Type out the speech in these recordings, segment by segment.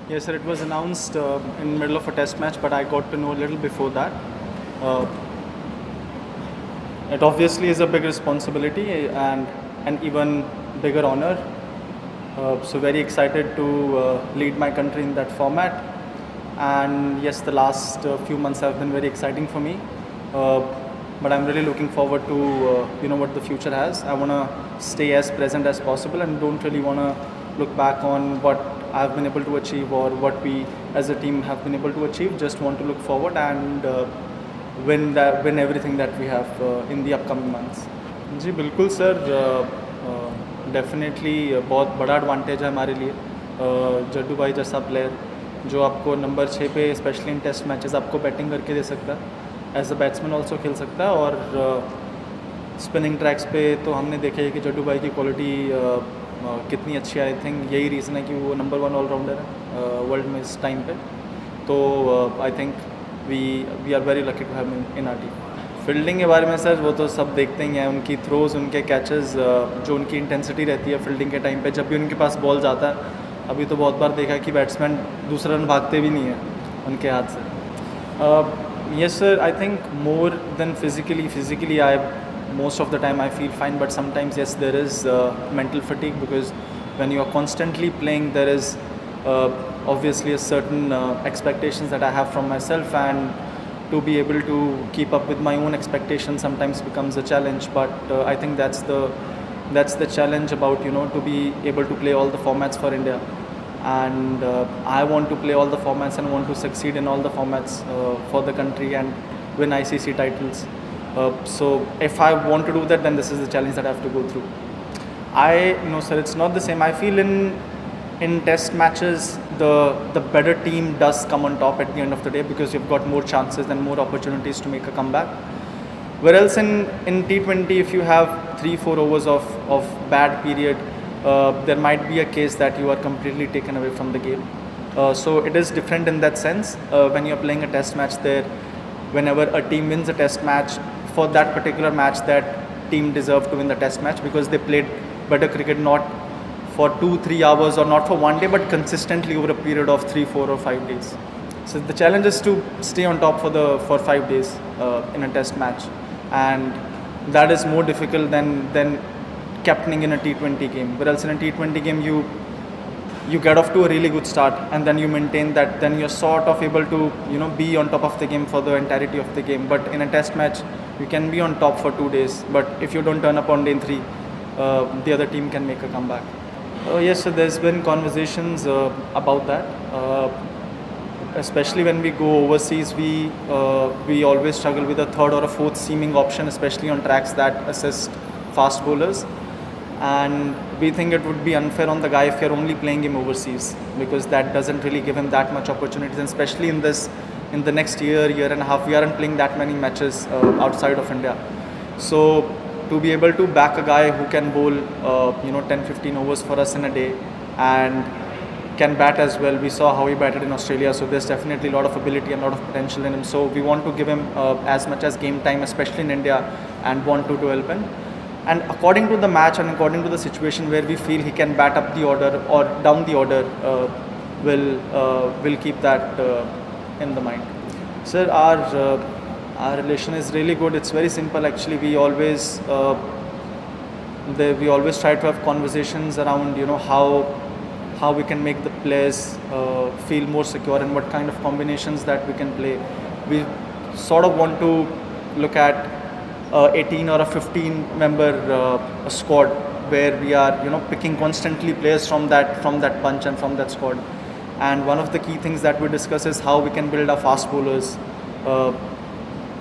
Yes, sir. It was announced in the middle of a test match, but I got to know a little before that. Uh, it obviously is a big responsibility and an even bigger honor. So very excited to lead my country in that format. And yes, the last few months have been very exciting for me. Uh, but I'm really looking forward to what the future has. I want to stay as present as possible and don't really want to look back on what I've been able to achieve or what we as a team have been able to achieve. Just want to look forward and win everything that we have in the upcoming months. जी बिल्कुल sir, definitely बहुत बड़ा advantage है हमारे लिए. जड्डू भाई जैसा player जो आपको नंबर 6 पे स्पेशली इन टेस्ट मैचेस आपको बैटिंग करके दे सकता है, एज अ बैट्समैन ऑल्सो खेल सकता है. और स्पिनिंग ट्रैक्स पे तो हमने देखा है कि जड्डू भाई की क्वालिटी कितनी अच्छी है. आई थिंक यही रीज़न है कि वो नंबर 1 ऑलराउंडर है वर्ल्ड में इस टाइम पे. तो I think we are very lucky to have in our team. Fielding के बारे में सर वो तो सब देखते ही हैं, उनकी थ्रोज़, उनके कैचेस, जो उनकी इंटेंसिटी रहती है फील्डिंग के टाइम पे जब भी उनके पास बॉल जाता है. अभी तो बहुत बार देखा कि बैट्समैन दूसरा रन भागते भी नहीं है उनके हाथ से. Yes sir, I think more than physically I most of the time I feel fine, but sometimes yes there is mental fatigue, because when you are constantly playing there is obviously a certain expectations that I have from myself, and to be able to keep up with my own expectations sometimes becomes a challenge. But I think that's the challenge about to be able to play all the formats for India. And I want to play all the formats and want to succeed in all the formats for the country and win ICC titles. So if I want to do that, then this is the challenge that I have to go through. No sir, it's not the same. I feel in test matches the better team does come on top at the end of the day, because you've got more chances and more opportunities to make a comeback. Whereas in T20, if you have 3-4 overs of bad period, there might be a case that you are completely taken away from the game. So it is different in that sense. When you're playing a test match there, whenever a team wins a test match, for that particular match, that team deserved to win the test match because they played better cricket, not for 2-3 hours or not for one day, but consistently over a period of 3, 4 or 5 days. So the challenge is to stay on top for 5 days in a test match, and that is more difficult than captaining in a T20 game. Whereas in a T20 game you get off to a really good start and then you maintain that, then you're sort of able to be on top of the game for the entirety of the game. But in a test match you can be on top for 2 days, but if you don't turn up on day 3, the other team can make a comeback. Yes, so there's been conversations about that. Especially when we go overseas, we always struggle with a third or a fourth seaming option, especially on tracks that assist fast bowlers. And we think it would be unfair on the guy if you're only playing him overseas, because that doesn't really give him that much opportunities. And especially in the next year and a half, we aren't playing that many matches outside of India. So to be able to back a guy who can bowl 10-15 overs for us in a day and can bat as well. We saw how he batted in Australia, so there's definitely a lot of ability and a lot of potential in him. So we want to give him as much as game time, especially in India, and want to help him. And according to the match and according to the situation where we feel he can bat up the order or down the order, we'll keep that in the mind. Sir, our relation is really good. It's very simple actually. We always try to have conversations around how we can make the players feel more secure and what kind of combinations that we can play. We sort of want to look at 18 or a 15 member squad where we are picking constantly players from that bunch and from that squad. And one of the key things that we discuss is how we can build our fast bowlers.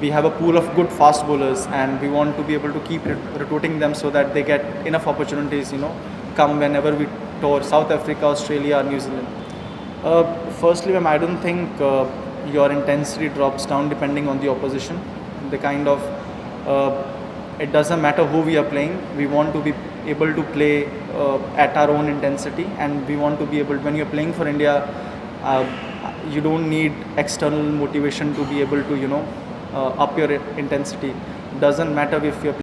We have a pool of good fast bowlers and we want to be able to keep recruiting them so that they get enough opportunities come whenever we tour South Africa, Australia or New Zealand. Firstly, ma'am, I don't think your intensity drops down depending on the opposition. The kind of it doesn't matter who we are playing. We want to be able to play at our own intensity, and we want to be able, when you're playing for India, you don't need external motivation to be able to up your intensity. Doesn't matter if you're